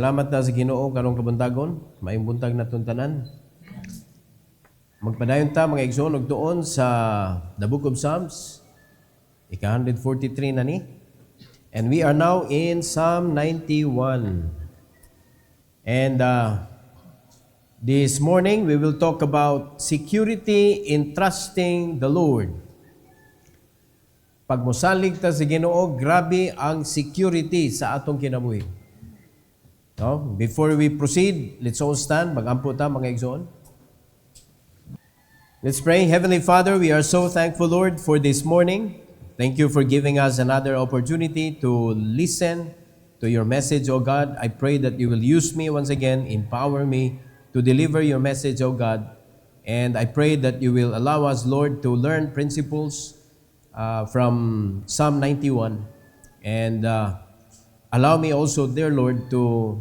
Salamat na sa Ginoo karong kabuntagon, maayong buntag natong tanan. Magpadayon ta mga igsoon og tuon sa the Book of Psalms, ika 143 na ni. And we are now in Psalm 91. And this morning we will talk about security in trusting the Lord. Pag mosalig ta sa Ginoo, grabe ang security sa atong kinabuhi. No? Before we proceed, let's all stand. Mag-ampo ta, mga igsoon. Let's pray. Heavenly Father, we are so thankful, Lord, for this morning. Thank you for giving us another opportunity to listen to your message, O God. I pray that you will use me once again, empower me to deliver your message, O God. And I pray that you will allow us, Lord, to learn principles from Psalm 91. And allow me also, dear Lord, to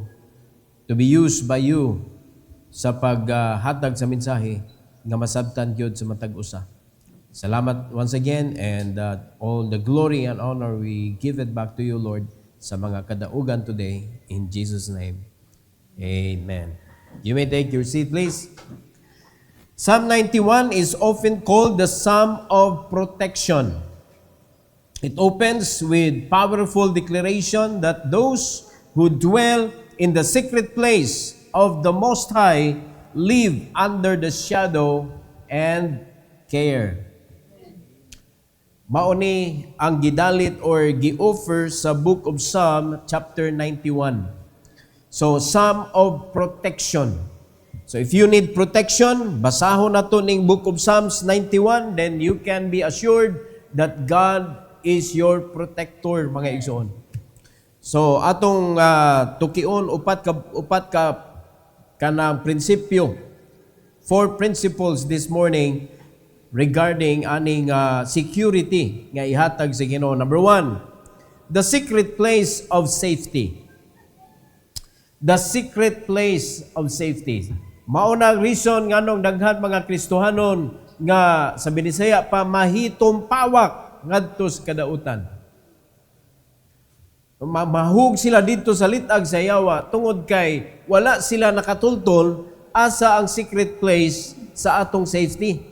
be used by you sa paghatag sa mensahe nga masabtan gyud sa matag usa. Salamat once again, and all the glory and honor we give it back to you, Lord, sa mga kadaugan today. In Jesus' name, amen. You may take your seat, please. Psalm 91 is often called the Psalm of Protection. It opens with powerful declaration that those who dwell in the secret place of the Most High live under the shadow and care. Mauni ang gidalit or gi-offer sa Book of Psalm chapter 91. So, Psalm of Protection. So, if you need protection, basahon nato ning Book of Psalms 91, then you can be assured that God is your protector, mga igsoon. So atong tukion upat ka kanang prinsipyo, 4 principles this morning regarding aning security nga ihatag sa Ginoo. Number 1, the secret place of safety. The secret place of safety. Mao na ang reason nganong daghan mga Kristohanon nga sa Binisaya pa mahitom pawak ngadto sa kadautan. Mahug sila dito sa litag sa yawa tungod kay wala sila nakatultol asa ang secret place sa atong safety.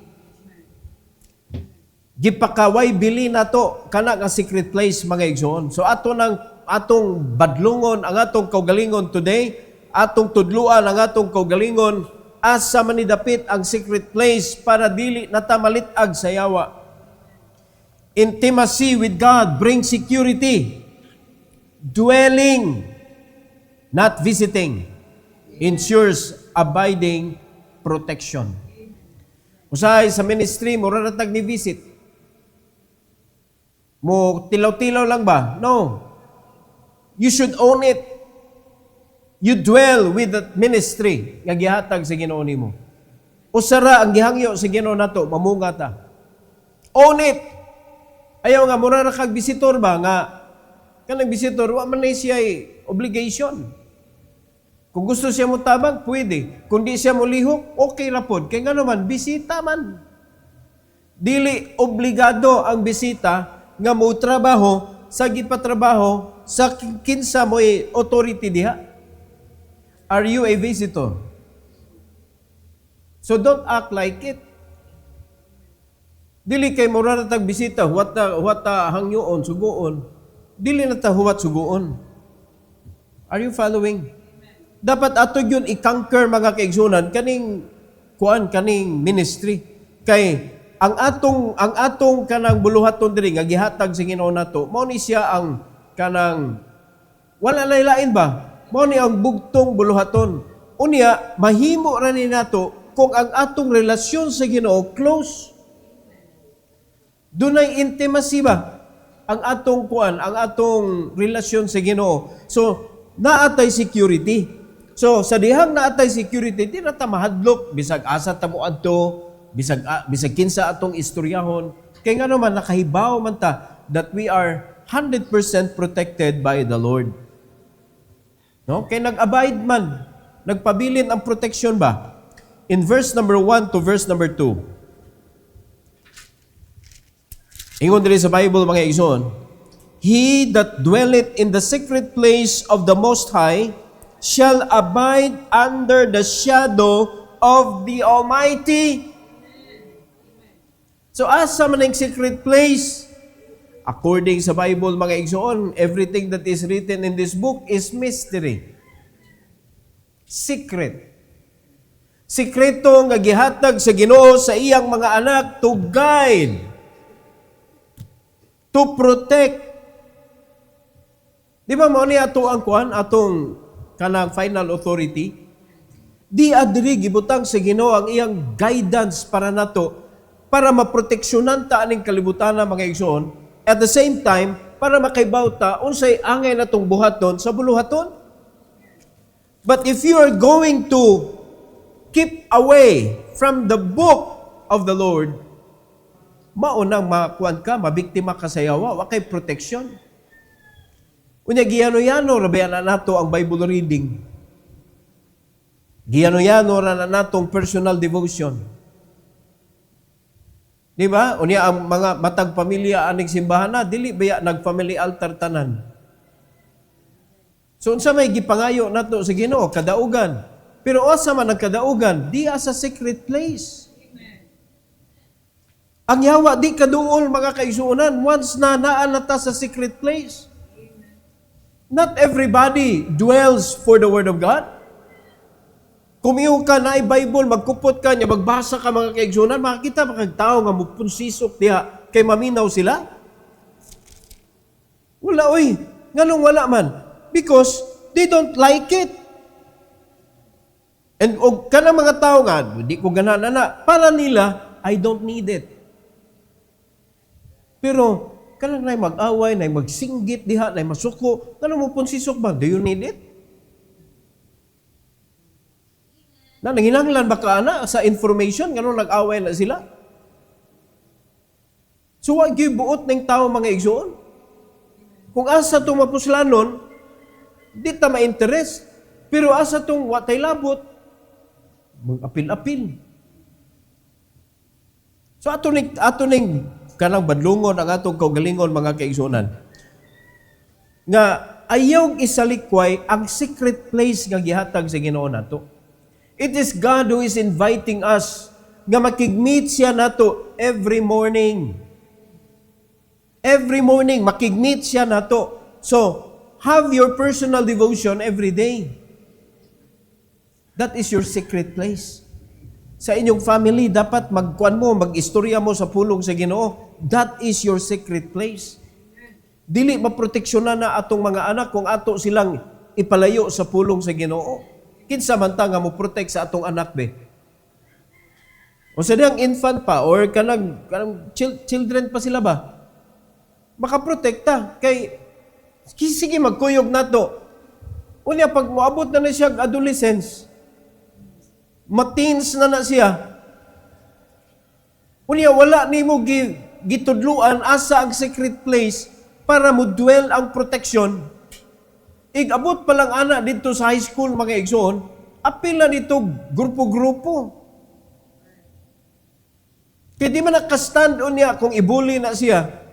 Gipakaway bili nato kana nga secret place, mga igsoon. So atong badlungon ang atong kaugalingon today, atong tudluan ang atong kaugalingon asa manidapit ang secret place para dili nata malitag sa yawa. Intimacy with God brings security. Dwelling, not visiting, ensures abiding protection. Usahay sa ministry, mura na tag ni visit. Mo tilaw-tilaw lang ba? No. You should own it. You dwell with that ministry nga gihatag sa Ginoo nimo. Usara ang gihangyo sa Ginoo nato, mamunga ta. Own it. Ayaw nga mura na kag visitor ba nga kanang visitor, wa man siya obligation. Kung gusto siya mo tabang, pwede. Kung di siya mo lihok, okay ra pod. Kaya nga naman, bisita man. Dili obligado ang bisita nga mo trabaho, sa gipatrabaho, sa kinsa mo authority diha. Are you a visitor? So don't act like it. Dili kay mo raratag bisita, huwata hangyoon, sugoon. Dili na ta huwat suguon. Are you following? Dapat ato yun i-conquer, mga kaigsunan, kaning ministry. Kay ang atong kanang buluhaton diri nga gihatag sa Ginoo nato, mao ni siya ang kanang wala laylain ba? Mao ni ang bugtong buluhaton. Unya mahimo ra ni nato kung ang atong relasyon sa Ginoo close. Dunay intimacy ba? Ang atong relasyon sa Ginoo. So, naatay security. So, sa dihang naatay security, di na ta mahadlok, bisag asa ta mo adto, bisag kinsa atong istoryahon. Kaya nga naman, nakahibaw man ta that we are 100% protected by the Lord. No? Kaya nag-abide man, nagpabilin ang protection ba? In verse number 1 to verse number 2, ingon diri sa Bible, mga igsoon, He that dwelleth in the secret place of the Most High shall abide under the shadow of the Almighty. So asa man ang secret place? According sa Bible, mga igsoon, everything that is written in this book is mystery. Secret. Sikreto nga gihatag sa Ginoo sa iyang mga anak to guide, to protect. Di ba mo ni ato ang kuan, atong kanang final authority? Di adiri gibutang sa Ginoo ang iyang guidance para nato, para maproteksyonan ta aning kalibutan na mga igsoon. At the same time, para makaibawta, unsay angay natong buhaton sa buluhaton. But if you are going to keep away from the book of the Lord, maunang makuan ka, mabiktima ka sa yawa, wakay protection. Unya, giyano-yano, rabayan na nato ang Bible reading. Giyano-yano na natong personal devotion. Di ba? Unya ang mga matag pamilya aning simbahan na, dili baya nag-family altar tanan. So unsa may gipangayo nato sa Ginoo kadaugan. Pero asa man ang kadaugan, di sa secret place. Amen. Ang yawa di kaduol mga kaigsuonan once na naa ta sa secret place. Amen. Not everybody dwells for the word of God. Kumiyo ka na Bible, magkupot ka niya, magbasa ka mga kaigsunan, makakita makagtao nga mupunsisok diha kay maminaw sila. Wala, oy. Nganong wala man? Because they don't like it. And og kana mga tao nga, di ko ganahan na, para nila, I don't need it. Pero, kanang na mag-away, na magsinggit diha, na masuko, kanang mupunsisok ba? Do you need it? Na nanginanglan baka ana sa information ngano nag-away na sila. So wa gyud buot ning tawo mga igsoon. Kung asa tong mapuslanon, di ta ma-interest. Pero asa tong wa tay labot, mag-apil-apil. So ato ning kanang badlungon ang atong kaugalingon mga kaigsuonan. Nga ayaw isalikway ang secret place nga gihatag sa Ginoo nato. It is God who is inviting us nga makigmeet siya nato every morning. Every morning, makigmeet siya nato. So, have your personal devotion every day. That is your secret place. Sa inyong family, dapat magkuan mo, mag-istorya mo sa pulong sa Ginoo. That is your secret place. Dili maproteksyonan na atong mga anak kung ato silang ipalayo sa pulong sa Ginoo. Kinsa man ta nga mo protect sa atong anak be. O sa diyang infant pa or kanang children pa sila ba? Makaprotekta kay sige magkuyog nato. Unya pag moabot na siya adolescence, mateens na siya. Unya wala nimo gitudluan asa ang secret place para mo dwell ang protection. Abot pa lang ana dito sa high school mga igsoon, apil na dito grupo-grupo. Kaya di man nakastand on niya kung ibuli na siya.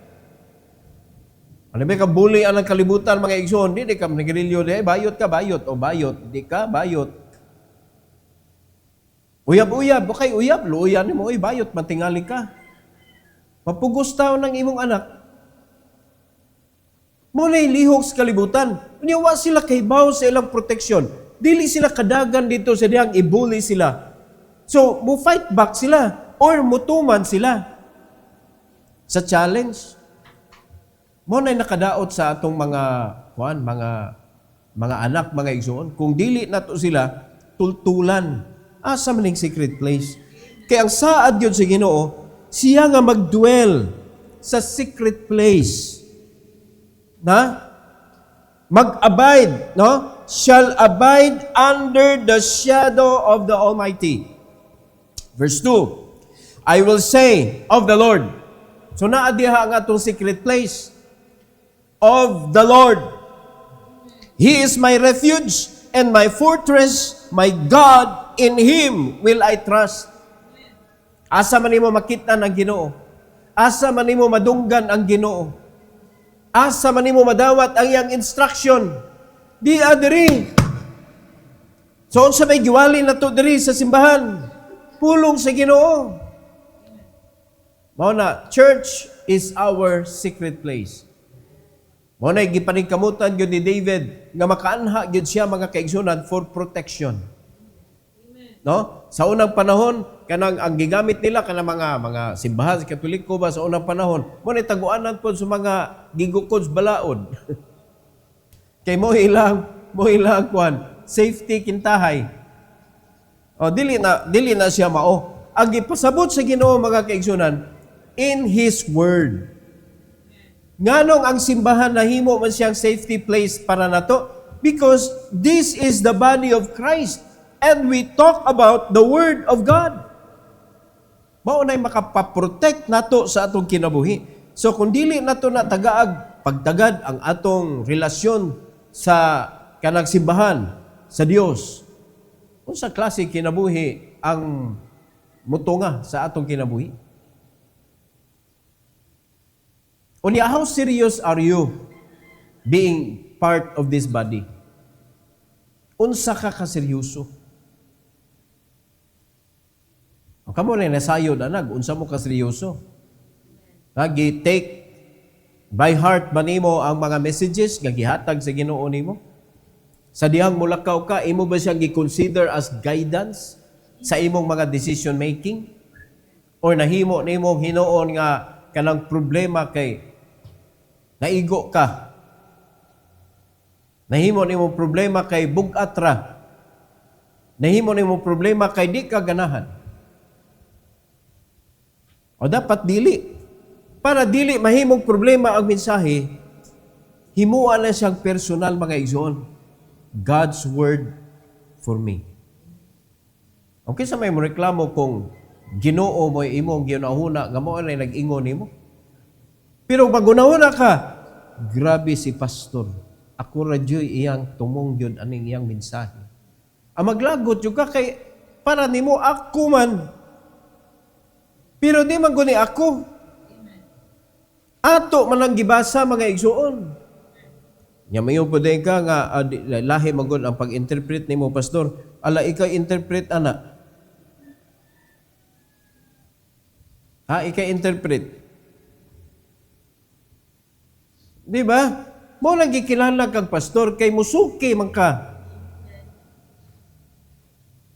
Ano ba ka bully ang kalibutan mga igsoon? Di ka nagrilyo, bayot ka, bayot. O bayot, di ka, bayot. Uyab-uyab, okay, uyab, luuyan mo, bayot, matingali ka. Mapugos tao ng imong anak. Mulay lihok sa kalibutan. Unya sila kaybaw sa ilang proteksyon. Dili sila kadagan dito sa diyang ibuli sila. So, mo fight back sila or mutuman sila sa challenge. Mo na nakadaot sa atong mga anak, mga igsoon. Kung dili nato sila tultulan, asa maning secret place. Kaya ang saad yun sa Ginoo, siya nga magdwell sa secret place. Mag-abide, no? Shall abide under the shadow of the Almighty. Verse 2, I will say of the Lord. So naadiha ang atong secret place. Of the Lord. He is my refuge and my fortress, my God, in Him will I trust. Asa man nimo makita ng Ginoo. Asa man nimo madunggan ang Ginoo. Asa man nimo madawat ang iyang instruction. Di adiri. So, unsa may giwali na to diri sa simbahan? Pulong sa Ginoo. Mao na, church is our secret place. Mao na gipaningkamutan gyud ni David nga makaanha gyud siya mga kaigsunan for protection. No? Sa unang panahon, kanang ang gigamit nila kanang mga simbahan sa Katoliko ba sa unang panahon, mo ni taguanan po sa mga gigukod balaod. Kay mo ilang kwan, safety kintahay. O dili na siya mao. Ang gipasabot sa Ginoo mga kaigsunan in His Word. Nganong ang simbahan nahimo man siyang safety place para nato? Because this is the body of Christ and we talk about the Word of God. Mao nay makapaprotect nato sa atong kinabuhi. So kung dili nato na pagtagad ang atong relasyon sa kanang simbahan sa Dios, unsa klase kinabuhi ang mutunga sa atong kinabuhi? Unya, how serious are you being part of this body? Unsa ka kaseryoso? O kamo na nasayod anag, unsa mo kaseryoso? Take by heart ba nimo ang mga messages nga gihatag sa Ginoo nimo? Sa dihang mulakaw ka, imo ba siyang gi-consider as guidance sa imong mga decision making? Or nahimo nimo hinuon nga kanang problema kay naigo ka. Nahimo nimo problema kay bugat ra. Nahimo nimo problema kay di ka ganahan. O dapat dili. Para dili mahimong problema ang mensahe, himuan na siyang personal mga igsoon. God's Word for me. Okay sa may mo reklamo kung Ginoo mo imong ginahuna nga mo ay nag-ingon nimo. Pero pag unahuna ka, grabe si pastor. Ako radyo'y iyang tumong yun aning iyang mensahe. Ang maglagot yung ka kay para nimo ako man. Pero di man guni ako. Ato man ang gibasa mga igsuon. Nya mayo po din ka nga lahi magod ang pag-interpret nimo pastor. Ala ikaw interpret ana. Ikaw interpret. Di ba? Mo lang gikilala kang pastor kay musuki man ka.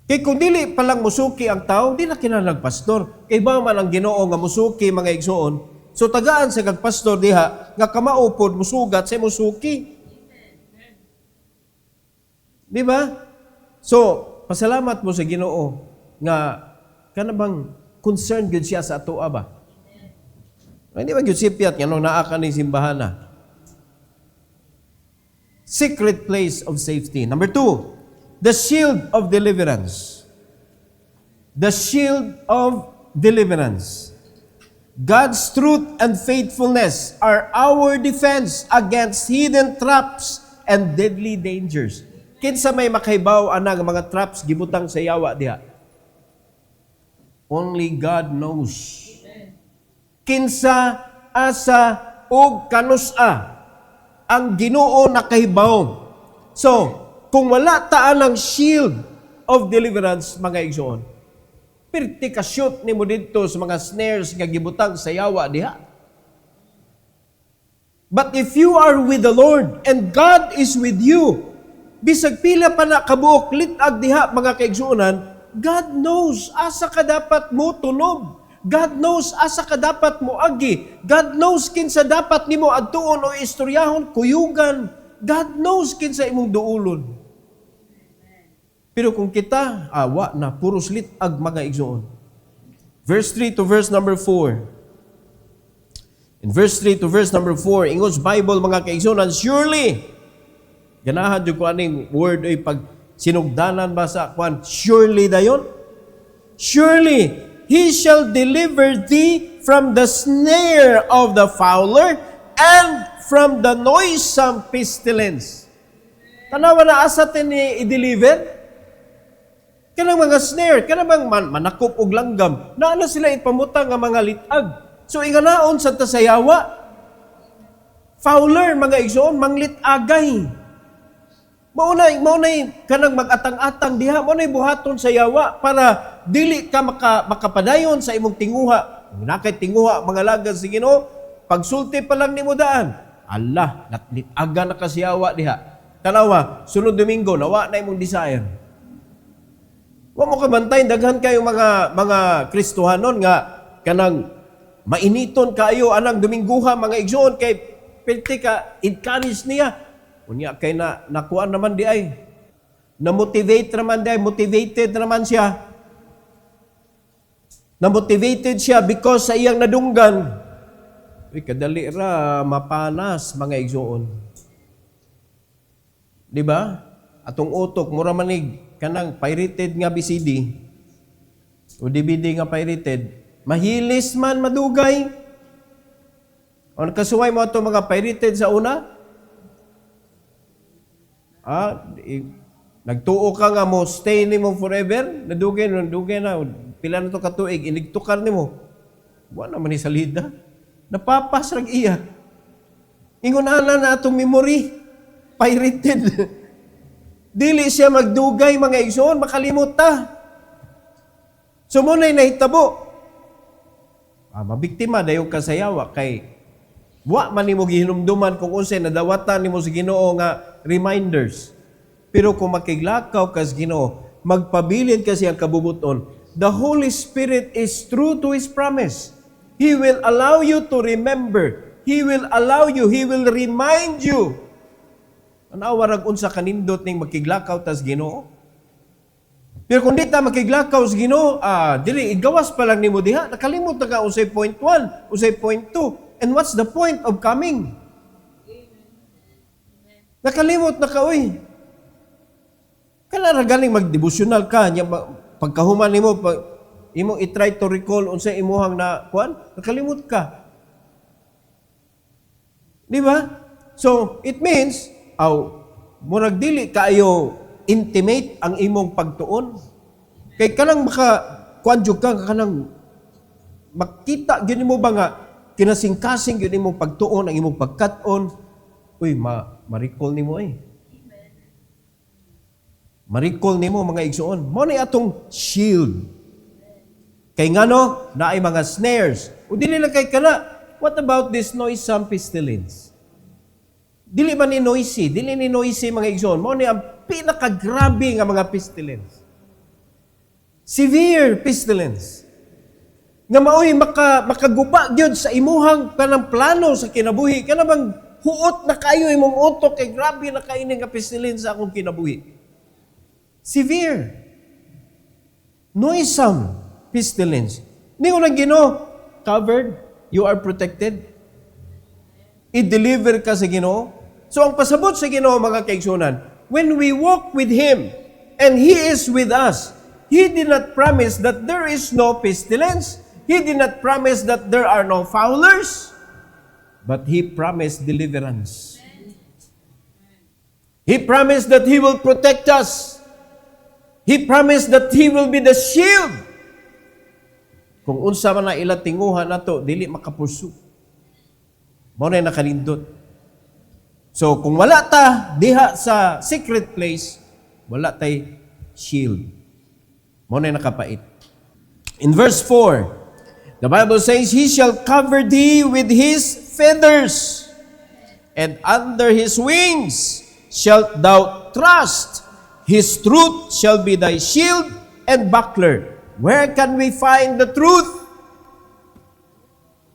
Kay kung dili palang musuki ang tao, di na kinalag pastor. Kay ba man ang Ginoo nga musuki mga igsoon? So tagaan sa kag pastor diha nga kamaupod musugat sa musuki. Di ba? So pasalamat mo sa Ginoo nga kanabang concerned gyud siya sa ato ba? Hindi ba gyud sipyat nganong naa ka ning simbahan na? Secret place of safety. Number 2, the shield of deliverance. The shield of deliverance. God's truth and faithfulness are our defense against hidden traps and deadly dangers. Kinsa may makahibaw ana nga mga traps gibutang sa yawa diha? Only God knows. Kinsa, asa, ug kanusa ang Ginoo nakahibaw. So, kung wala taan ang shield of deliverance, mga igsoon, pirti ka shoot ni mo dito sa mga snares nga gibutang sa yawa diha. But if you are with the Lord and God is with you, bisag pila pa na kabuok litag diha mga kaigsuonan, God knows asa ka dapat mo tunog. God knows asa ka dapat mo agi. God knows kinsa dapat nimo adtuon o istoryahon, kuyugan. God knows kinsa imong duulon. Pero kung kita, awa na, puros litag mga igsoon. Verse 3 to verse number 4. In verse 3 to verse number 4, ingos Bible mga kaigsuonan, surely, ganahan yung kung aning word ay pag sinugdanan ba sa kwan, surely dayon? Surely, He shall deliver thee from the snare of the fowler and from the noisome pestilence. Tanawa na asa ni i-deliver? Kanang mga snare, kanang manakop og langgam, naano sila ipamutang nga mga litag. So inganaon sa tasayawa, fowler, mga igsoon, manglitagay. Maunay kanang mag-atang-atang diha, maunay buhaton sa yawa para dili ka makapadayon sa imong tinguha. Nakay tinguha mga lagad sa Ginoo, pagsulti pa lang nimo daan. Allah, aga na kasiyawa diha. Tanawa, sunod Domingo nawa na imong desire. Wa mo ka bantay daghan kayo mga Kristohanon nga kanang mainiton kayo anang Dominguha mga igsoon kay pwede ka encourage niya. Unya kay nakuan naman di ay. Na-motivate naman di ay. Motivated naman siya. Na-motivated siya because sa iyang nadunggan. Uy, kadali ra mapanas mga igsoon. Di ba? Atong utok, mura manig, kanang pirated nga BCD o DVD nga pirated, mahilis man madugay. O nakasuway mo ito mga pirated sa una? Nagtuo ka nga mo, stay ni mo forever, nadugay na, pila na ito katuig, inigtukar ni mo. Wala naman ni salida. Napapasrag iya. Ingunanan na itong memory, pirated. Dili siya magdugay mga igsoon, makalimot ta. So muna'y nahitabo. Mabiktima dayong kasayawa kay wa man nimo gihinumduman kung unsay nadawatan nimo sa Ginoo nga reminders. Pero kung makiglakaw ka sa Ginoo, magpabilin kasi ang kabubuton, the Holy Spirit is true to His promise. He will allow you to remember. He will allow you. He will remind you. Anawarag unsa kanindot ning makiglakaw tas Ginoo. Pero kung di ta makiglakaw sa Ginoo, dili igawas pa lang nimo diha, nakalimot na ka unsay point 1, unsay point 2. And what's the point of coming? Nakalimot na ka, uy. Kailan galing mag-devotional ka, pagkahuman nimo, imong i-try to recall unsay imuhang na, nakalimot ka. Di ba? So, it means, murag dili kaayo intimate ang imong pagtuon. Kay kanang maka-kwanjog ka, kanang makita, gini mo ba nga, kinasing-kasing yun imong pagtuon, ang imong pagkaton, uy, ma-recall ni mo eh. Ma-recall ni mo mga igsoon. Mo na atong shield. Kay nga no, na ay mga snares. O dili lang kay kana, what about this noisome pestilence? Dili man ni noisy, mga igsoon. Mo na ang pinakagrabe nga mga pestilence. Severe pestilence. Nga maoy makaguba gyud sa imuhang kanang plano sa kinabuhi. Kana bang huot na kayo imong utok kay grabe na kaini nga pestilence sa akong kinabuhi. Severe. Noisome pestilence. Ningon ang Ginoo, covered, you are protected. I-deliver ka sa Ginoo. So ang pasabot sa Ginoo mga kaigsunan, when we walk with Him and He is with us, He did not promise that there is no pestilence. He did not promise that there are no foulers, but He promised deliverance. He promised that He will protect us. He promised that He will be the shield. Kung unsa man na ila tinguha nato, dili makapursue. Mao na nakalindot. So kung wala ta diha sa secret place, wala tay shield. Mao na nakapait. In verse 4, the Bible says, He shall cover thee with His feathers, and under His wings shalt thou trust. His truth shall be thy shield and buckler. Where can we find the truth?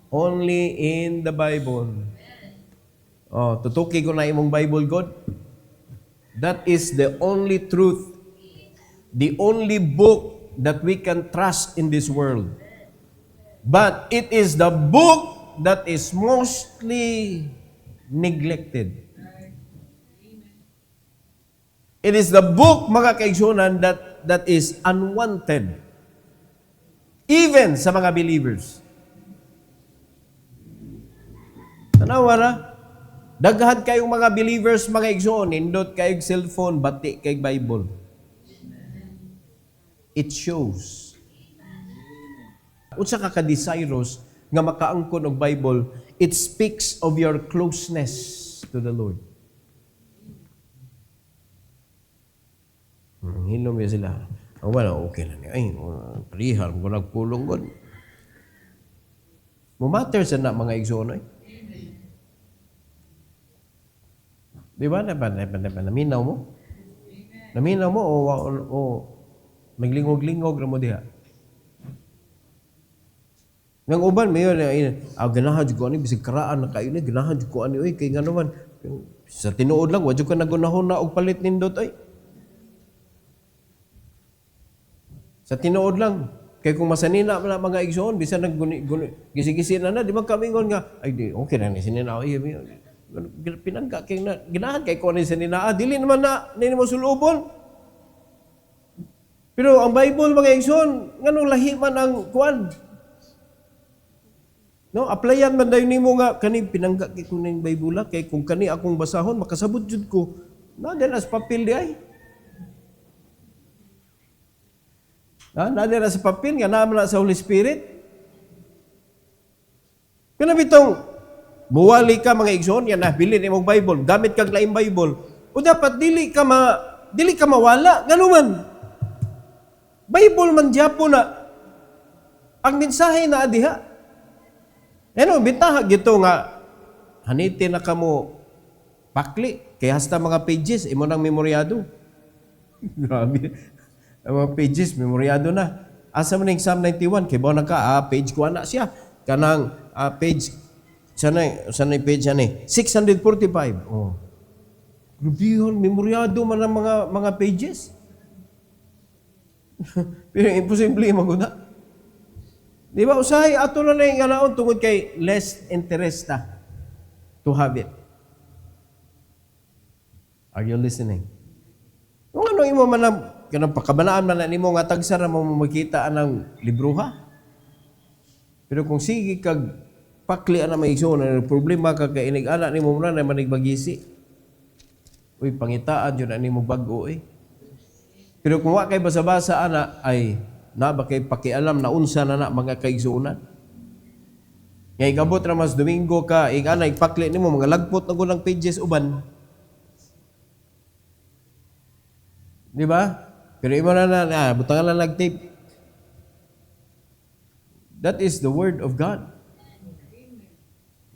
Only in the Bible. Tutuki ko na imong Bible, God. That is the only truth. The only book that we can trust in this world. But it is the book that is mostly neglected. It is the book, mga kaigsunan, that is unwanted. Even sa mga believers. Tanawara, daghan kayong mga believers, mga igsoon, indot kayong cellphone, bati kayong Bible. It shows. Unsa ka ka-desirous nga makaangkon og Bible, it speaks of your closeness to the Lord. hilom ya sila. Ang wala, okay na niya. Ay, parihar, kung nagpulong god. Mumatter sa na mga igsoon, eh. Di ba? Naminaw mo? Naminaw mo o naglingog-lingog na mo diha? Nang uban, mayon, ganahan ko ani, bisig karaan na kayo ni, ganahan ko ani, kay nga naman, sa tinuod lang, wadyo ka nagunahon na og palit nindot, ay. Sa tinuod lang, kay kung masanina na mga igsoon, bisa gisi-gisi na, di magkamingon nga, ay di, okay na ni sinina, ay, pinangga, kay na, ganahan kay ko ni sinina, dili naman na, nini mo sulubon. Pero ang Bible, mga igsoon, nganong lahi man ang kuan, no, applyan man dayon nimo nga kani pinangga kay kuning Bible kay kung kani akong basahon makasabot jud ko. Na as papel di ay. Na sa papel nga naman na sa Holy Spirit. Kana bitong muwali ka mga igsoon yan na bilin imong Bible, gamit kag laing Bible. O dapat dili ka mawala ganuman. Bible man gyapon na ang mensahe na adiha. Ano, bitaha gito nga, hanitin na kamo pakli, kaya hasta mga pages, imo nang memoryado. Grabe. Ang mga pages, memoryado na. Asa man yung Psalm 91, kaya ba na ka, page ko na siya. Kanang page, sana yung page yan eh, 645. Oh. Grabe yun, memoryado man ang mga pages. Pero imposible maguna. Di ba, usahay, ato na yung ganaon tungod kay less interesta to have it. Are you listening? Kung ano imo man kanang pakabanaan man nimo nga tagsara mo makita anang libruha. Pero kung sige kag pakli ana may igsoon na problema ka kay inig-ana nimo na manigbagisi. Uy, pangitaan jud ani mo bag-o eh. Pero kung wa kay basa-basa ana ay na ba kay pakialam na unsa na mga kaigsuonan. Ngay gabot ra mas Domingo ka, ana ipakli nimo mga lagpot na gulang pages uban. Di ba? Pero imo na butangan lang nag-tape. That is the word of God.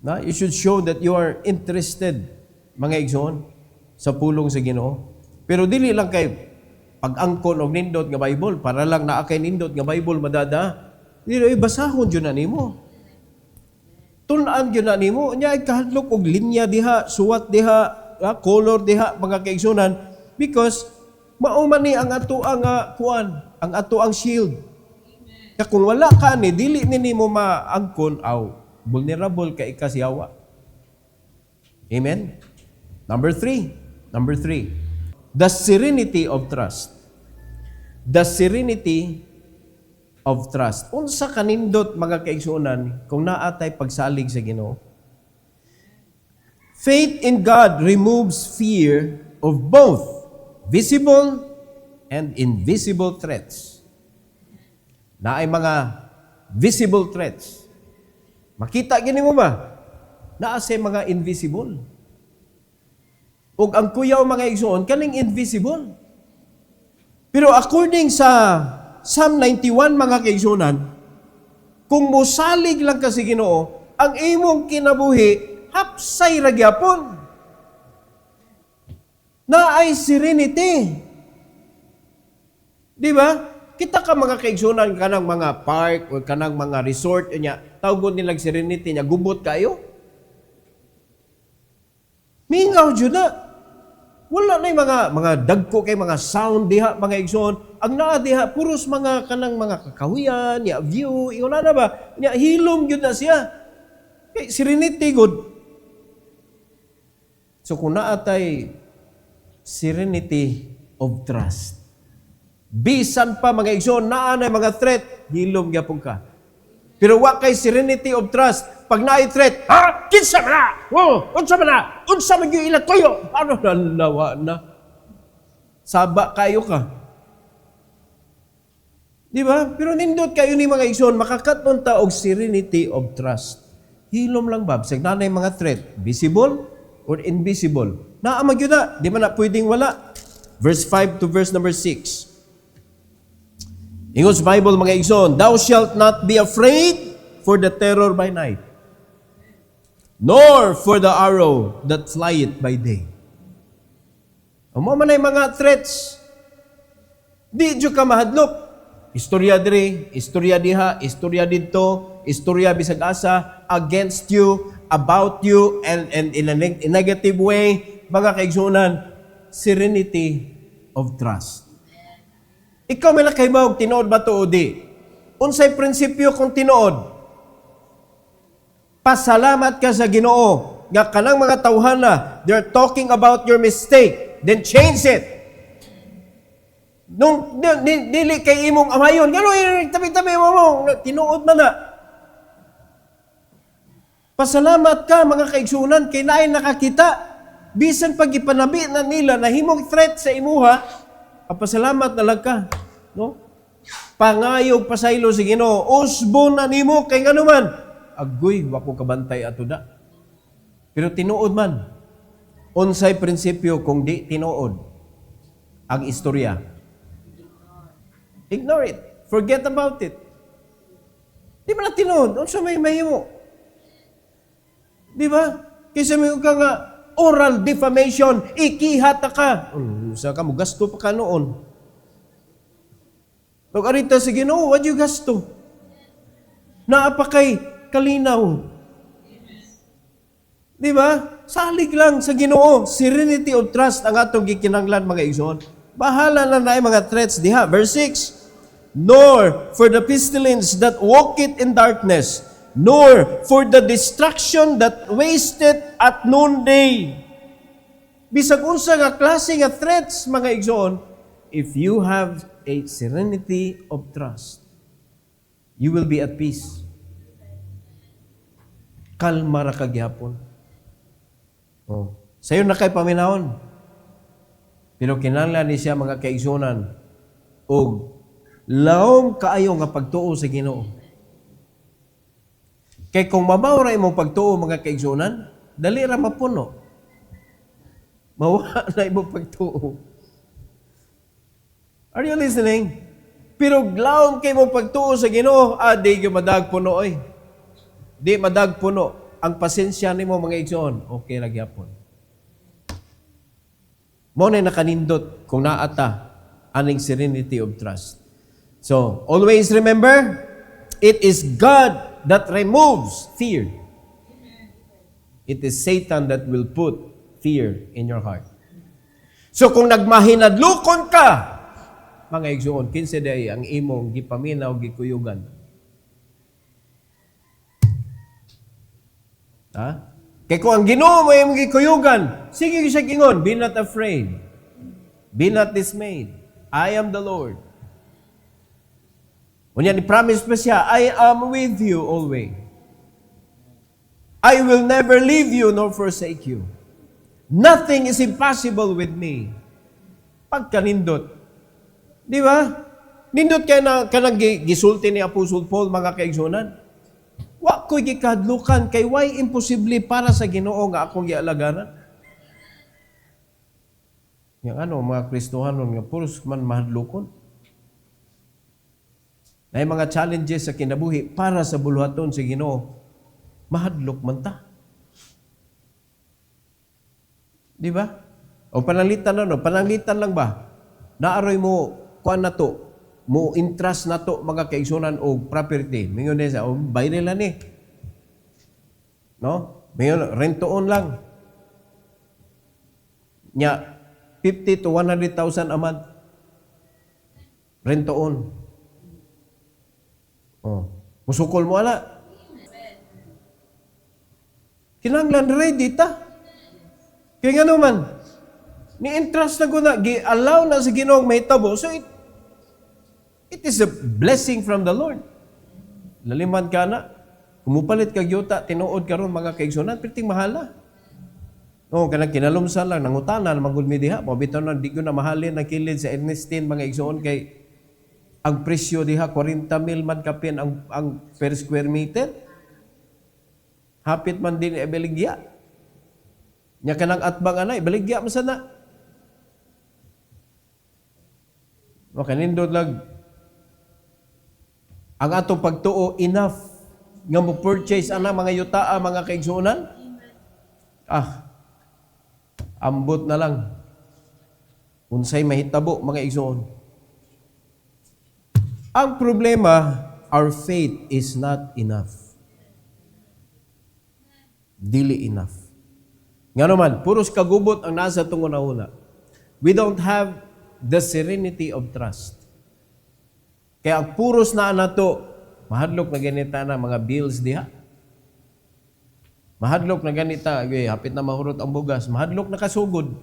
Na, you should show that you are interested, mga igsoon, sa pulong sa Ginoo. Pero dili lang kay pag-angkon og nindot nga Bible para lang naa kay nindot nga Bible madada. Dili basahon jud na nimo. Tun-an jud na nimo nya kahadlok og linya diha, suwat diha, color diha mga kaigsunan because mao man ni ang ato ang kuan, ang ato ang shield. Kaya kung wala ka ni dili ni nimo maangkon aw vulnerable kay ikasiyawa. Amen. Number 3. The serenity of trust. The serenity of trust. Unsa kanindot mga kaigsuonan kung naatay pagsalig sa Ginoo? Faith in God removes fear of both visible and invisible threats. Naay mga visible threats. Makita gini mo ba? Naa say mga invisible. Ug ang kuyaw mga igsoon kaning invisible. Pero according sa Psalm 91 mga kaigsuonan, kung mosalig lang ka sa Ginoo, ang imong kinabuhi hapsay ra gyapon. Naay serenity. Di ba? Kita ka mga kaigsuonan kanang mga park o kanang mga resort niya, tawgon nilang serenity niya, gubot kayo. Mingaw jud na. Wala na yung mga dagko kay mga sound diha, mga igsoon. Ang naa diha, puros mga kanang mga kakahuyan, ya view, wala na ba? Ya hilom yun na siya. Kay serenity good. So kung naatay serenity of trust, bisan pa mga igsoon, naa na mga threat, hilom gyapon ka. Pero wa kay serenity of trust, pag naay threat, kinsa man na? Unsa man na? Unsa man yung ilang kayo? Ano nalawa na? Saba kayo ka. Di ba? Pero nindot kayo ni mga igsoon, makakaton ta og serenity of trust. Hilom lang ba? Bisag nanay mga threat, visible or invisible. Naamag yun na. Di man na pwedeng wala. Verse 5 to verse number 6. Ingos Bible mga igsoon, thou shalt not be afraid for the terror by night, nor for the arrow that flieth by day. Amo man ay mga threats. Di jud ka mahadlok. Istorya diri, istorya diha, istorya dito, istorya bisag asa against you, about you, and in a negative way, mga kaigsunan, serenity of trust. Ikaw may nakaibaw, tinuod ba to o di? Unsay prinsipyo kung tinuod? Pasalamat ka sa Ginoo nga kanang mga tawhana, they're talking about your mistake, then change it. Nung dili kay imong amayon, gano'n, tabi-tabi mo, tinuod man na. Pasalamat ka, mga kaigsunan, kay naay nakakita, bisan pag ipanabi na nila na himong threat sa imuha, pasalamat na lang ka. No? Pangayog pasaylo sa Ginoo, usbo na nimo kay ngano man. Agoy, wako kabantay ato da. Pero tinuod man. Unsay prinsipyo kung di tinuod ang istorya? Ignore it. Forget about it. Di ba na tinuod? Unsa may mahimo? Di ba? Kaysa may ka nga, oral defamation, ikihata ka. Sa ka mo, gasto pa ka noon. Pag arita sa Ginoo, what you gasto? Naapakay kalinaw. Di ba? Salig lang sa Ginoo. Serenity of trust ang atong gikinanglan mga igsoon. Bahala na na mga threats diha. Verse 6, nor for the pestilence that walketh in darkness, nor for the destruction that wasteth at noonday. Bisag unsa nga klase nga threats mga igsoon, if you have a serenity of trust, you will be at peace. Kalma ra ka gyapon. Sayo na kay paminahon. Pero kinahanglan ni siya mga kaigsunan og lawom kaayo nga pagtuo sa Ginoo. Kay kung mabaw ra imong pagtuo mga kaigsunan, dali ra mapuno. Mawala na imong pagtuo. Are you listening? Pero lawom kay imong pagtuo sa Ginoo, di gyud madag puno oy. Di madag puno. Ang pasensya nimo mga igsoon, okay ra gyapon. Mo na nakanindot kung naata aning serenity of trust. So, always remember, it is God that removes fear. It is Satan that will put fear in your heart. So, kung nagmahinadlukon ka, mga igsoon, kinsa day ang imong gipaminaw, gikuyugan. Ha? Kaya kung ang Ginoo mo imong gikuyugan, sige siya gingon, be not afraid. Be not dismayed. I am the Lord. Unya ni promise pa siya, I am with you always. I will never leave you nor forsake you. Nothing is impossible with me. Pagkanindot. Di ba? Nindot kaya na kanang gisulti ni Apostle Paul mga kaigsunan. Wa ko'y gikadlukan kay why imposible para sa Ginoo nga akong gialagaran. Yang mga Kristohanon nga puros man mahadlukon. Na mga challenges sa kinabuhi para sa buluhaton sa Ginoo, mahadlok man ta. Di ba? O pananglitan pananglitan lang ba? Naaroy mo kuan na to, mo interest na to mga kaigsunan o property. Mingon sa bayre lang ni. No? Mingon rentoon lang. Nya 50 to 100,000 a month. Rentoon. Musukol mo ala. Kinanglan ready ta. Kaya nga naman, ni-entrust na ko na, gi-allow na sa Ginoong mahitabo. So it is a blessing from the Lord. Laliman ka na, kumupalit ka gyuta, tinuod ka ron mga kaigsunan, piting mahala. Kanang kinalumsan lang, nangutanan, manggulmi diha, mabitaw na, di ko na mahalin na kilid sa Ernestine, mga igsuon, kay ang presyo diha, 40 mil man kapin ang per square meter. Hapit man din ibaligya. Nya kanang atbang ana, ibaligya man sana. Kanindot lang, Ang atong pagtuo enough nga mo purchase ana mga yutaa mga kaigsuonan? Ambot na lang. Unsay mahitabo mga igsoon. Ang problema, our faith is not enough. Dili enough. Nga naman, puros kagubot ang nasa tungo na una. We don't have the serenity of trust. Kaya ang puros na nato, mahadlok na ganita na mga bills diha. Mahadlok na ganita, hapit na mahurot ang bugas, mahadlok na kasugod.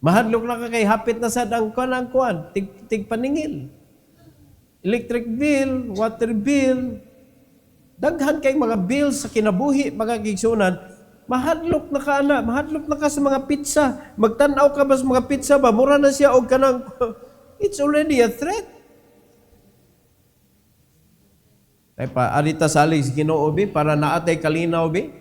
Mahadlok na kay hapit na sad ang kuan, tig paningil. Electric bill, water bill, daghan kay mga bills sa kinabuhi, mga gigsunan, mahadlok na ka ana, mahadlok na ka sa mga pizza. Magtan-aw ka ba sa mga pizza ba? Mura na siya og kanang it's already a threat. Ay pa, arita salig sa Ginoo bi para naatay kalinaw bi.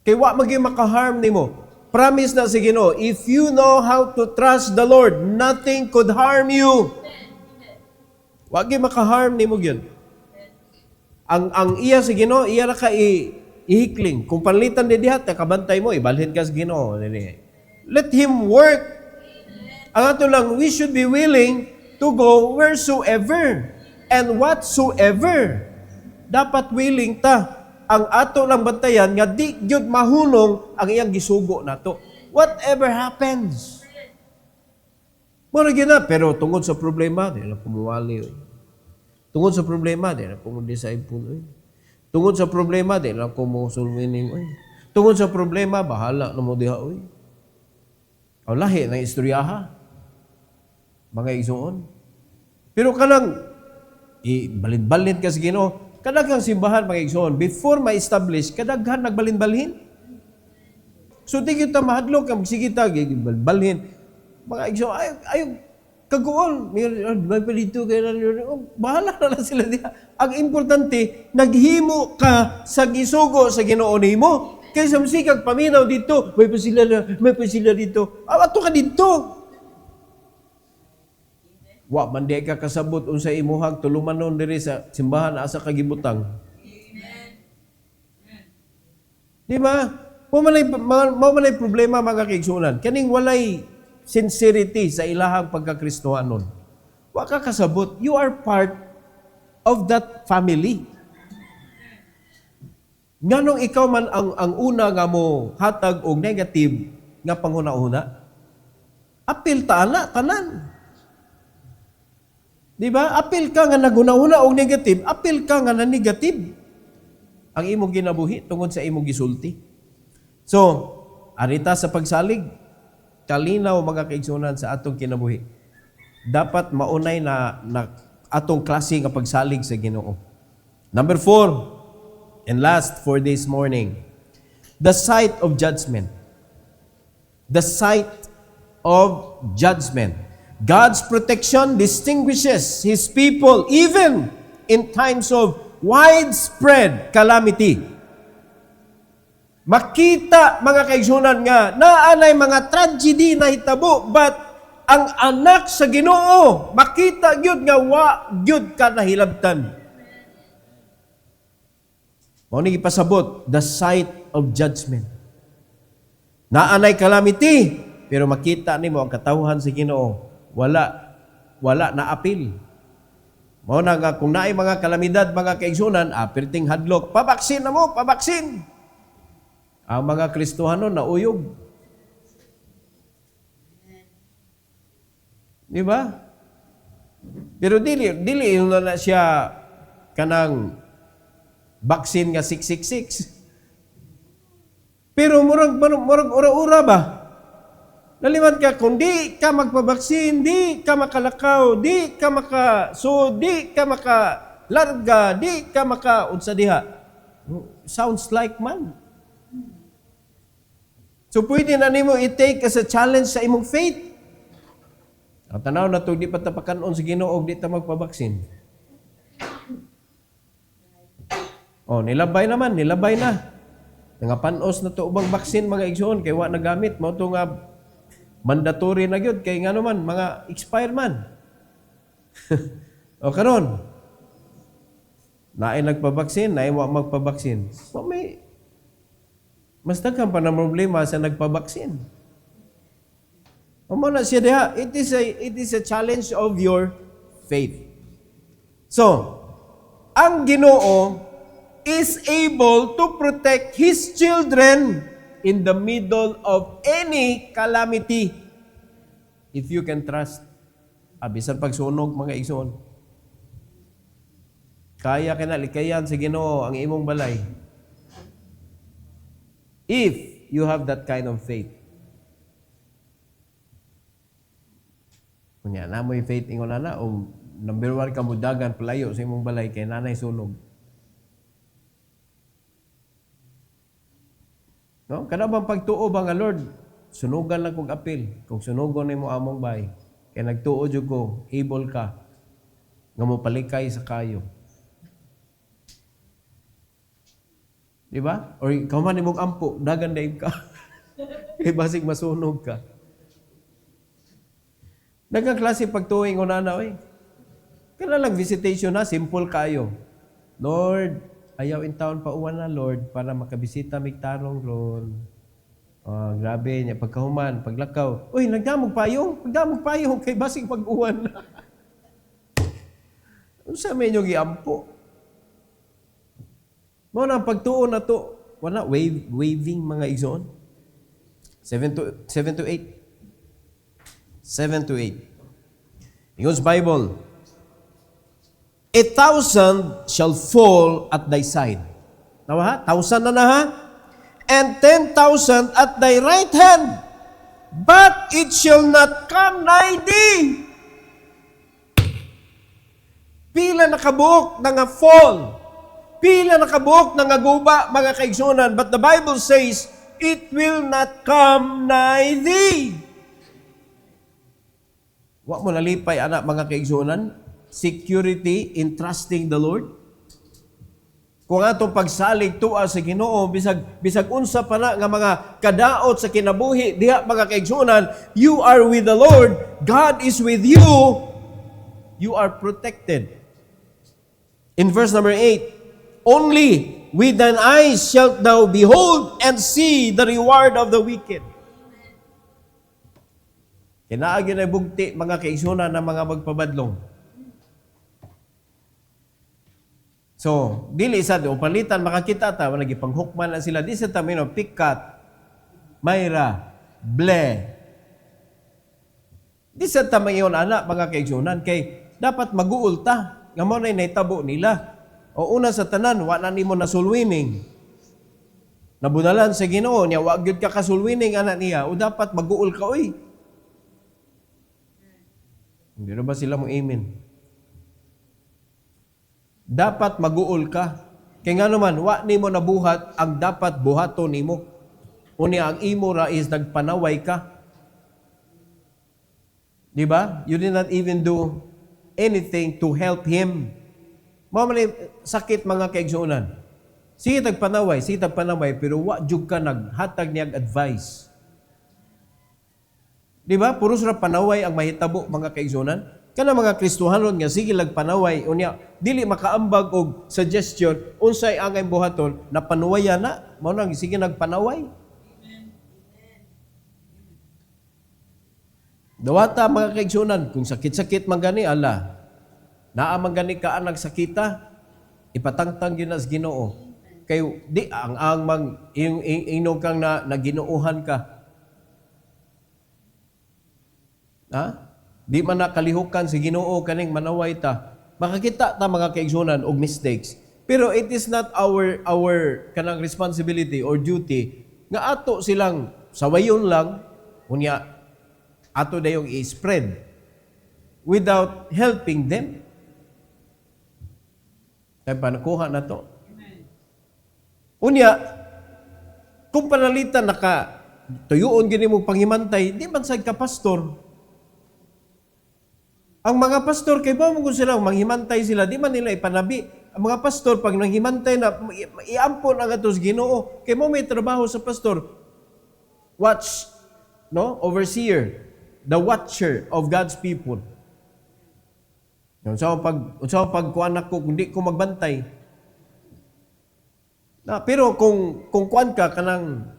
Kay wa magi makaharm nimo. Promise na si Ginoo, if you know how to trust the Lord, nothing could harm you. Wa gi makaharm nimo gyud. Ang iya si Ginoo, iya ra ka ihikling. Kung panlitan di diha, kabantay mo, ibalhin ka sa Ginoo. Let Him work. Ang ato lang, we should be willing to go wheresoever and whatsoever. Dapat willing ta. Ang ato lang bantayan nga di gyud mahunong ang iyang gisugo nato. Whatever happens. Mura gina, pero tungod sa problema, di na pumuwali. Tungod sa problema, di na pumudeside po. Tungod sa problema, di na pumusulmining. Tungod sa problema, bahala na mo diha. O lahi ng istoryaha. Mga igsoon. Pero kanang, balin-balin ka sa Ginoo, kadaghang simbahan mga igsoon, before ma-establish, kadaghan nagbalin-balhin. So di kita mahadlok, sige ta, balin. Mga igsoon, ayaw, kaguon, may palito, bahala na lang sila diha. Ang importante, naghimo ka sa gisugo sa Ginoo nimo. Kaysa masikag paminaw dito, may pa sila dito. Ato ka dito. Wa man di ka kasabot unsa imuhang tulumanon diri sa simbahan asa kagibutang. Di ba? Mo man problema mga kaigsunan. Kaning walay sincerity sa ilahang pagkakristohanon. Wa ka kasabot. You are part of that family. Nganong ikaw man ang una nga mo hatag og negative nga panguna-una? Apil ta ana tanan. Di ba? Apil ka nga naguna-una og negative, apil ka nga na negative. Ang imong ginabuhi tungod sa imong gisulti. So, arita sa pagsalig, kalinaw mga kaigsunan sa atong kinabuhi. Dapat maunay na atong klase nga pagsalig sa Ginoo. Number 4, and last for this morning, the sight of judgment. The sight of judgment. God's protection distinguishes His people even in times of widespread calamity. Makita mga kaigsunan nga naanay mga tragedy na hitabo, but ang anak sa Ginoo makita gyud nga wa gyud ka nahilabtan. Mao ni ipasabot, the sight of judgment. Naanay calamity, pero makita nimo ang katawhan sa Ginoo. Wala na apil. Mao na nga kung naay mga kalamidad, mga kaigsunan, perting hadlok, pabaksin na mo, pabaksin. Ang mga Kristohanon na uyog. Di ba? Pero dili na siya kanang baksin nga 666. Pero murag ura-ura ba? Naliman ka, kung di ka magpabaksin, di ka makalakaw, di ka di ka makalarga, di ka unsa diha. Sounds like man. So pwede na nimo i-take as a challenge sa imong faith. Ang tanaw na to, di pa tapakanon sa Ginoo, di ta magpabaksin. Nilabay na. Nangapanos na to ubang baksin mga igsoon, kay wa nagamit, mao to nga mandatory na gyud kay ngano man mga expire man. O karon, naay nagpabaksin, naay wa magpabaksin. So may mas daghan pa na problema sa nagpabaksin. O mo na siya diha, it is a challenge of your faith. So, ang Ginoo is able to protect His children in the middle of any calamity. If you can trust, bisan pagsunog mga igsoon. Kaya kinalikayan sa Ginoo ang imong balay. If you have that kind of faith. Kunya, namoy faith ingon na o number 1 ka mudagan palayo sa imong balay kay nanay sunog. No? Kada bang pagtuo ba nga Lord, sunugan lang kong apil. Kung sunugon nimo among bay, kay nagtuo jud ko, able ka nga mo palikay sa kayo. Di ba? Or kauman nimong ampo, dagan daig ka. Kay basig masunog ka. Dagang klase pagtuwing ko na oy. Kaya lang visitation na, simple kayo. Lord, ayaw in taon pa uwan na, Lord, para makabisita migtarong ron. Oh, grabe niya. Pagkahuman, paglakaw. Uy, nagdamog payong, kay basig pag-uwan na. Ano sa menyo giampo? Mo na pagtuon na to, wala, waving mga igsoon. 7 to 8. 7 to 8. Ingon sa Bible, 1,000 shall fall at thy side. Nawa ha? 1,000 na ha? And 10,000 at thy right hand, but it shall not come nigh thee. Pila nakabuok na nga fall. Pila nakabuok na nga guba, mga kaigsunan. But the Bible says, it will not come nigh thee. Wa mo nalipay, anak, mga kaigsunan. Security in trusting the Lord. Kung atong pagsalig tuwa sa Ginoo, bisag unsa pa na nga mga kadaot sa kinabuhi, diha mga kaigsunan, you are with the Lord, God is with you, you are protected. In verse number 8, only with thine eyes shalt thou behold and see the reward of the wicked. Kinaagi na bugti mga kaigsunan na mga magpabadlong. So, dili sad o palitan makakita ta wala gipanghukman na sila di sa tamino pikat, mayra, ble. Di sa tamayon anak mga kaigsunan kay dapat maguul ta nga mo nay nahitabo nila. O una sa tanan wa na nimo nasulwining. Nabudalan sa Ginoo niya wa gyud ka kasulwining anak niya o dapat maguul ka oy. Hindi na ba sila mo amen? Dapat maguol ka. Kaya nga naman, wa nimo nabuhat ang dapat buhato nimo. Unya ang imo ra is nagpanaway ka. Di ba? You did not even do anything to help him. Mamali sakit mga kaigsunan. Sige tagpanaway, pero wa jud ka naghatag niyag advice. Di ba? Puro ra panaway ang mahitabo mga kaigsunan. Kana mga Kristohanon nga sige lag panaway unya dili makaambag og suggestion unsay angay buhaton na panuwayan na mao nang sige nagpanaway. Dawata mga kaigsunan kung sakit-sakit man gani ala naa man gani ka ang nagsakita ipatangtang gyud nas Ginoo kay di ang mag inog kang na Ginoohan ka. Ha? Di man nakalihukan si Ginoo kaning manaway ta. Makakita ta mga kaigsunan og mistakes. Pero it is not our kanang responsibility or duty nga ato silang sawayon lang unya ato dayong i-spread without helping them. Kaya pa nakuha na to. Unya, kung panalitan naka tuyuon gini mo panghimantay, di man sad ka pastor. Ang mga pastor, kay ba mo kung sila, manghimantay sila, di man nila ipanabi. Ang mga pastor, pag nanghimantay na, iampon ang atos Ginoo. Kay mo may trabaho sa pastor. Watch, no? Overseer, the watcher of God's people. Unsa pag kuan ako kundi ko magbantay. Pero kung kuan ka kanang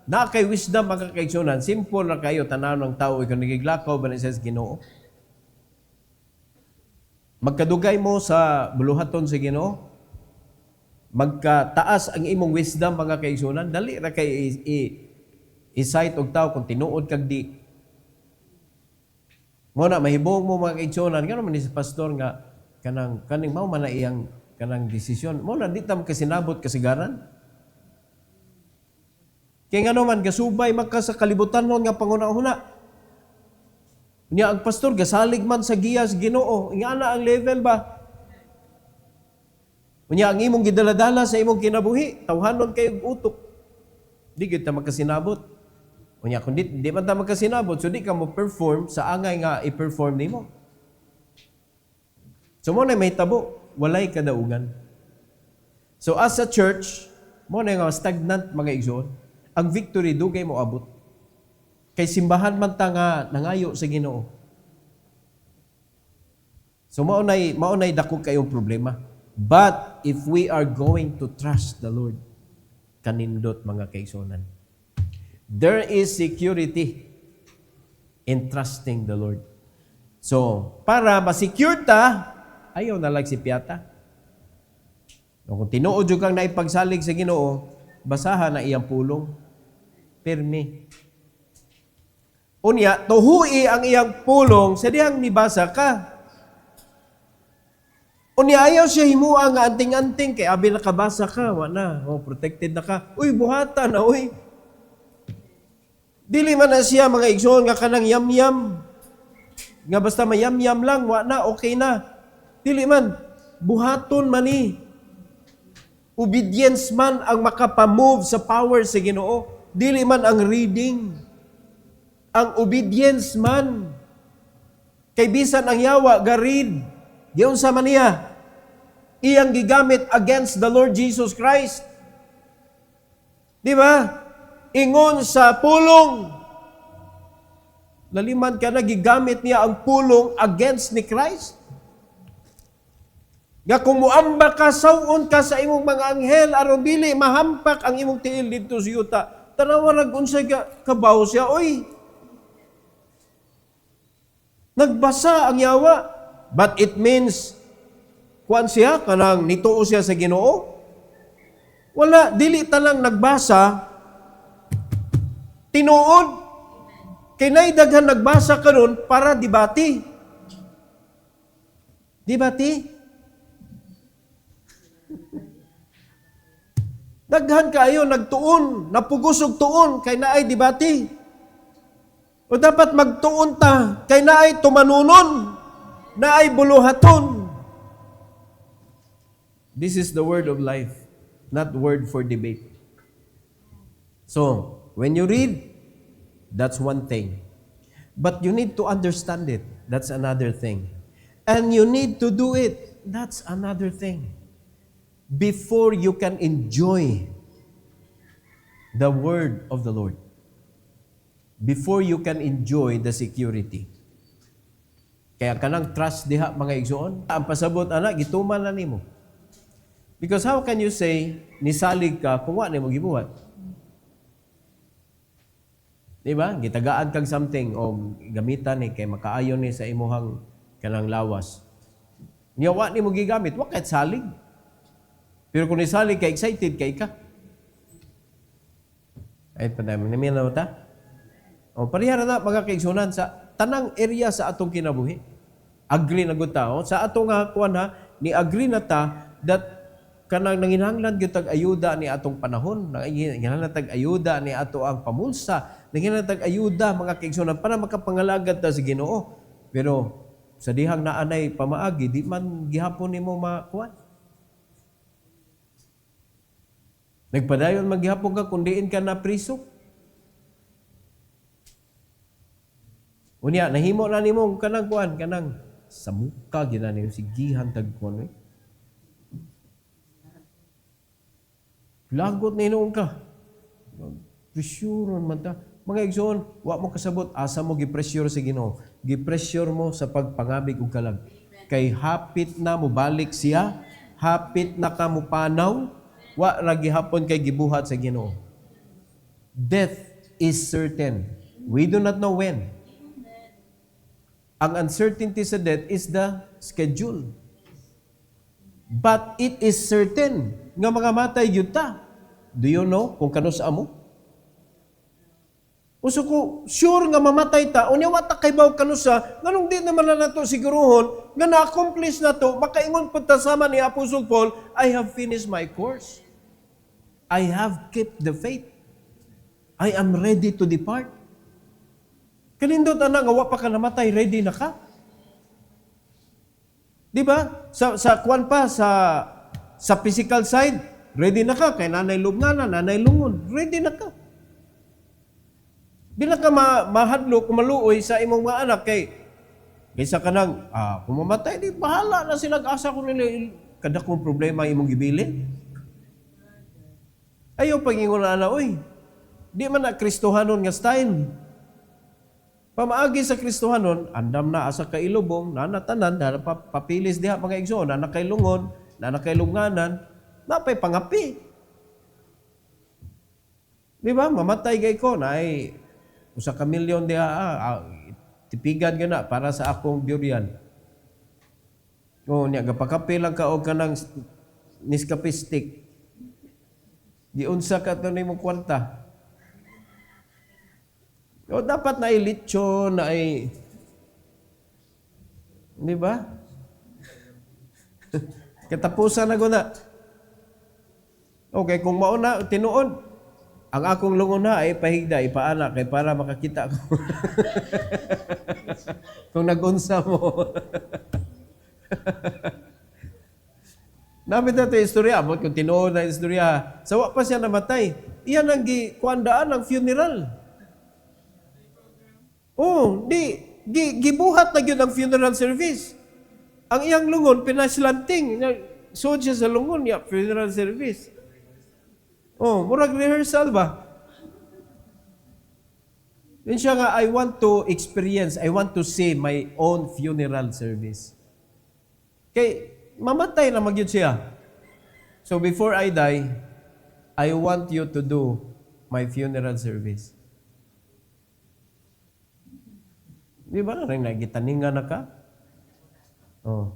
na kay wisdom makakaigsunan, simple na kayo tanaw ng tao ikaw nagiglakaw ba ni sa Ginoo. Magkadugay mo sa buluhaton sa Ginoo. Magkataas ang imong wisdom mga kaigsunan, dali ra kay i-cite og tao kung tinuod kag di. Mo na mahibong mo mga kaigsunan, ngano man ni si pastor nga kaning mao man na iyang kanang desisyon. Mo na di tam kasinabot kasigaran. Kay ngano man gasubay magka sa kalibutan nga pangunahuna. Unya ang pastor gasalig man sa giya sa Ginoo, ingana ang level ba? Unya ang imong gidaladala sa imong kinabuhi, tawhanon kay utok. Di gyud ta magkasinabot. Unya kun di man ta magkasinabot, so di ka mo perform sa angay nga i-perform nimo. So mo na may tabo, walay kadaugan. So as a church, mo na nga stagnant mga igsoon, ang victory dugay mo abot. Kay simbahan man ta nga nangayo sa Ginoo. So maunay dako kayong problema. But if we are going to trust the Lord, kanindot mga kaigsuonan, there is security in trusting the Lord. So, para ma-secure ta, ayaw na lang si piyata. Kung tinuod yung kang naipagsalig sa Ginoo, basahan na iyang pulong. Pirmi. Unya, tuhui ang iyang pulong, sa diyang nibasa ka. Unya, ayaw siya himua nga anting-anting, kay abi nakabasa ka, wala, protected na ka. Uy, buhatan na, uy. Dili man na siya mga igsoon nga kanang yam-yam. Nga basta may yam-yam lang, wala, okay na. Dili man, buhaton man ni. Obedience man ang makapamove sa power sa Ginoo. Dili man ang reading. Ang obedience man. Kay bisan ang yawa, ga-read. Diyon sa maniya, iyang gigamit against the Lord Jesus Christ. Di ba? Ingon sa pulong. Laliman ka na, gigamit niya ang pulong against ni Christ. Nga kung muamba ka, sawon ka sa imong mga anghel, aron dili mahampak ang imong tiil dito sa yuta. Tanawarag unsay kabaw siya, oy. Nagbasa ang yawa. But it means, kuan siya, kanang nituo siya sa Ginoo? Wala, dili talang nagbasa, tinuod. Kay naidaghan nagbasa karon para debate. Debate? Daghan kayo nagtuon, napugusog tuon, kay naay debate. O dapat magtuon ta, kay naay tumanunon, naay buluhaton. This is the word of life, not word for debate. So, when you read, that's one thing. But you need to understand it. That's another thing. And you need to do it. That's another thing. Before you can enjoy the word of the Lord. Before you can enjoy the security. Kaya kanang trust diha mga igsoon, ang pasabot ana gituman na nimo. Because how can you say nisalig ka kung wa nimo gibuhat? Di ba? Gitagaan kag something o gamitan ni kay makaayon ni sa imuhang kanang lawas. Nya wa nimo gigamit, wa kahit salig. Pero kung nisalig ka, excited kay ka. Ay padami na minaw ta. O parihara na mga kaigsunan sa tanang area sa atong kinabuhi. Agree na gud ta. Sa atong kuan ha, ni agree na ta that kanang nanginahanglan gyud tag ayuda ni atong panahon, nanginahanglan tag ayuda ni ato ang pamulsa, nanginahanglan tag ayuda mga kaigsunan para makapangalagad ta sa Ginoo. Pero sa dihang naanay pamaagi, di man gihapon nimo makuan. Nagpadayon maghapon ka kundiin ka na priso. Unya nahimo na nimo kanang kuan kanang sa muka ginani sigihan tag kuan eh. Lagot na inoon ka. Pressure man ta. Mga igsoon, wa mo kasabot asa mo gi-pressure sa Ginoo. Gi-pressure mo sa pagpangabig og kalag. kay hapit na mubalik siya, hapit na ka mupanaw, wa lagi hapon kay gibuhat sa Ginoo. Death is certain. We do not know when. Ang uncertainty sa death is the schedule. But it is certain nga mga matay yun ta. Do you know kung kano sa amo? Uso ko, sure nga mamatay ta, unya wata kay baw kano sa, nganong di naman na nato siguruhon, nga na-accomplish na to, makaingon po tasama ni Apostle Paul, I have finished my course. I have kept the faith. I am ready to depart. Kanindot ana nga wa pa ka namatay, ready na ka. Di ba? Sa kwan pa sa physical side, ready na ka kay nanay lubnganan, nanay lungon, ready na ka. Di na ka mahadlok, maluoy sa imong mga anak kay kaysa ka nang kung mamatay, di bahala na sila asa ko nila kada kong problema imong gibilin. Ayaw pangingon na oy. Di man na Kristohanon nga style. Pamaagi sa Kristohanon, andam na asa ka ilubong, nanatanan, na papilis diha mga igsoon, na kay lungon, na kay lunganan, napay pangapi. Di ba? Mamatay gay ko, na ay usa ka milyon diha, tipigan ka na para sa akong burial. O, niya, gapakapi lang ka o ka ng Nescafe stick. Di unsa ka ito na imong kwanta. O dapat na ay lechon, na ay... Di ba? Katapusan na ko na. Okay, kung mauna, tinuod. Ang akong lungon na ay pahigda, ipaana, kay para makakita ko. Kung nag-unsa mo. Namin na ito yung istorya. Kung tinuod na istorya, sawa pa siya namatay. Iyan ang kuandaan ng funeral. Oh, gibuhat na yun ang funeral service. Ang iyang lungon, pinaslanting. Sod siya sa lungon niya, funeral service. Oh, murag rehearsal ba? Yun siya nga, I want to experience, I want to see my own funeral service. Kay, mamatay na magyud siya. So before I die, I want you to do my funeral service. Di ba? Nagitaninga na ka? Oh.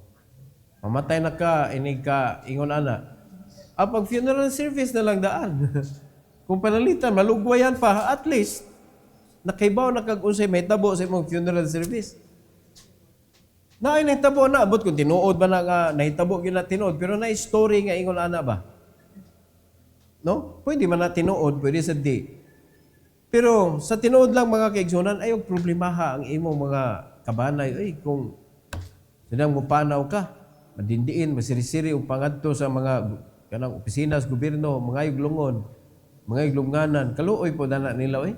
Mamatay na ka, inig ka, ingon ana. Pag funeral service na lang daan. Kung panalitan, malugwayan pa, at least, nakaibaw na kag-unsay, may tabo sa imong funeral service. Na ay nahitabo na, abot kung tinuod ba na nga, nahitabo yun na tinuod, pero na-story nga ingon ana ba? No? Pwede man na tinuod, pwede sa di. Pero sa tinuod lang mga kaigsunan, ayog problemaha ang imong mga kabanay. Ay, kung sinang mupanaw ka, madindiin, masirisiri o pangadto sa mga kanang opisina sa gobyerno, mga iglungon, mga iglunganan, kaluoy po dana nila eh.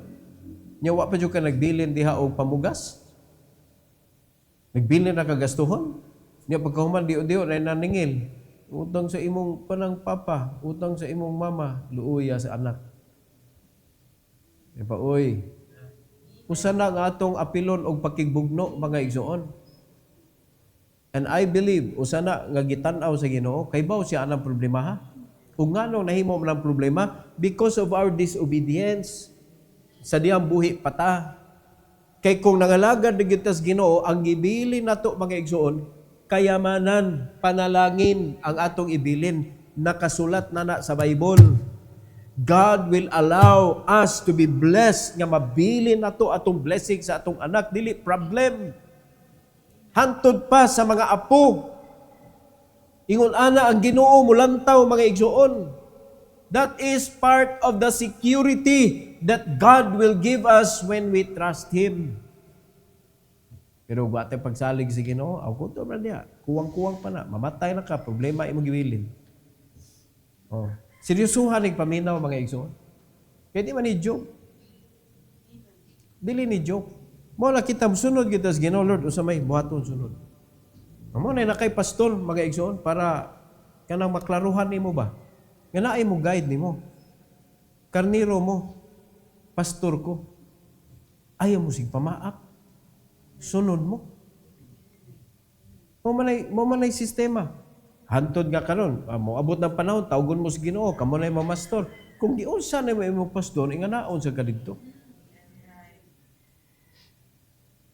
Nyawa pa dyan ka nagbilin diha o pamugas? Nagbilin na kagastuhon? Nya pagkahuman, diyo na naningil. Utang sa imong panang papa, utang sa imong mama, luuya sa anak. Diba, oy, usa na nga atong apilon og pakigbugno mga igsoon. And I believe, usa na nga gitan-aw sa Ginoo, kay baw siya anang problema ha? Kung nga nung nahimo man ang problema, because of our disobedience, sa diyang buhi pata. Kay kung nangalagad na gitas Ginoo, ang ibili nato mga igsoon, kayamanan, panalangin ang atong ibilin, nakasulat na sa Bible. God will allow us to be blessed nga mabilin nato atong blessing sa atong anak. Dili problem. Hantod pa sa mga apo. Ingon ana ang Ginoo mulantaw mga igsoon. That is part of the security that God will give us when we trust Him. Pero bate pagsalig sa Ginoo, aw kunto man diha, kuwang-kuwang pa na, mamatay na ka, problema imong giwilin. Oh. Seryosuhan ng paminaw mga igsoon. Kaya di man ni joke. Dili ni joke. Mo na kita sunod kita sa Ginoo Lord usa may buhaton sunod. Amo na kay pastor mga igsoon para kanang maklaruhan nimo ba. Nga naay mo guide nimo. Karniro mo. Pastor ko. Ayaw mo sig pamaak. Sunod mo. Mo manay sistema. Hantod nga karon, moabot ng panahon, tawgon mo sa Ginoo, kamo nay mamastor. Kung giunsa na mo imong pastor, inganaon sa kadidto.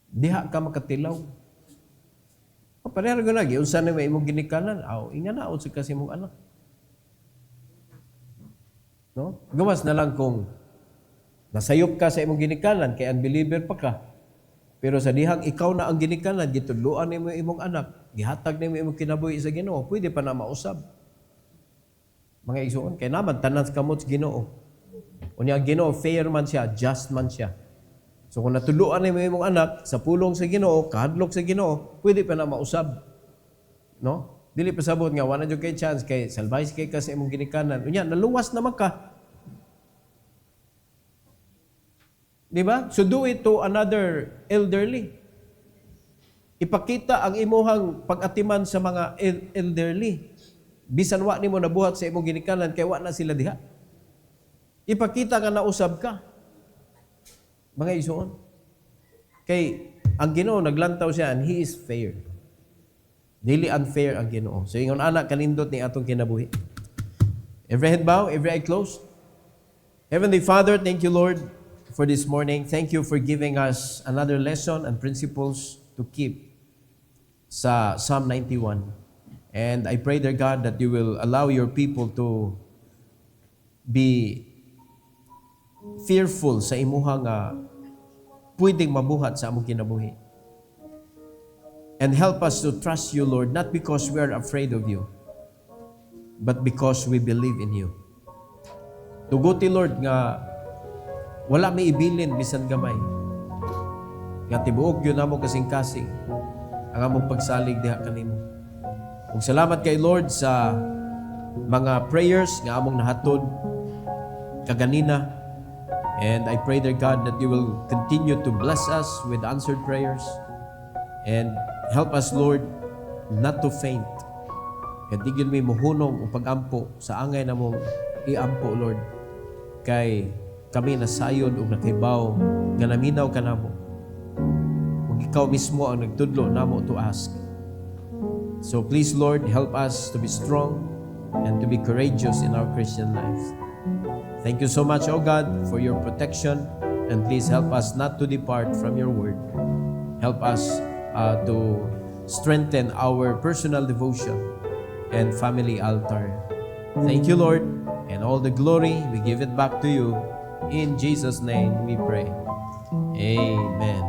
Diha ka makatilaw. Pareho na giunsa na mo imong ginikanan, inganaon sa kasi mong anak. No? Gawas na lang kung nasayop ka sa imong ginikanan kay unbeliever pa ka. Pero sa dihang ikaw na ang ginikanan, gitudloan nimo imong anak, gihatag nimo imong kinabuhi sa Ginoo, pwede pa na mausab. Mga igsoon, kay naman tanan kamot sa Ginoo. Unya ang Ginoo fair man siya, just man siya. So kung natudloan nimo imong anak sa pulong sa Ginoo, kahadlok sa Ginoo, pwede pa na mausab. No? Dili pa sabot nga wala jud kay chance kay salvage kay ka sa imong ginikanan. Unya naluwas naman ka. Di ba? So do it to another elderly. Ipakita ang imuhang pag-atiman sa mga elderly. Bisan wa nimo nabuhat sa imong ginikanan kay wa na sila diha. Ipakita nga nausab ka. Mga igsoon. Kay ang Ginoo naglantaw siya and He is fair. Dili unfair ang Ginoo. So ingon anak kanindot ni atong kinabuhi. Every head bow, every eye closed. Heavenly Father, thank you Lord for this morning. Thank you for giving us another lesson and principles to keep sa Psalm 91. And I pray, dear God, that you will allow your people to be fearful sa imuhang pwedeng mabuhat sa among kinabuhi. And help us to trust you, Lord, not because we are afraid of you, but because we believe in you. Tuguti, Lord, nga wala may ibilin bisan gamay. Nga tibuok yun namo kasing-kasing ang among pagsalig diha kanimo. Kung salamat kay Lord sa mga prayers nga among nahatod kaganina. And I pray, dear God, that you will continue to bless us with answered prayers. And help us, Lord, not to faint. Kaya tigil may muhunong o pag-ampo sa angay na mong i-ampo, Lord. Kay kami nasayod o nakibaw nga naminaw ka namo. Kung ikaw mismo ang nagtudlo namo to ask. So please, Lord, help us to be strong and to be courageous in our Christian lives. Thank you so much, O God, for your protection, and please help us not to depart from your word. Help us to strengthen our personal devotion and family altar. Thank you, Lord, and all the glory, we give it back to you. In Jesus' name we pray. Amen.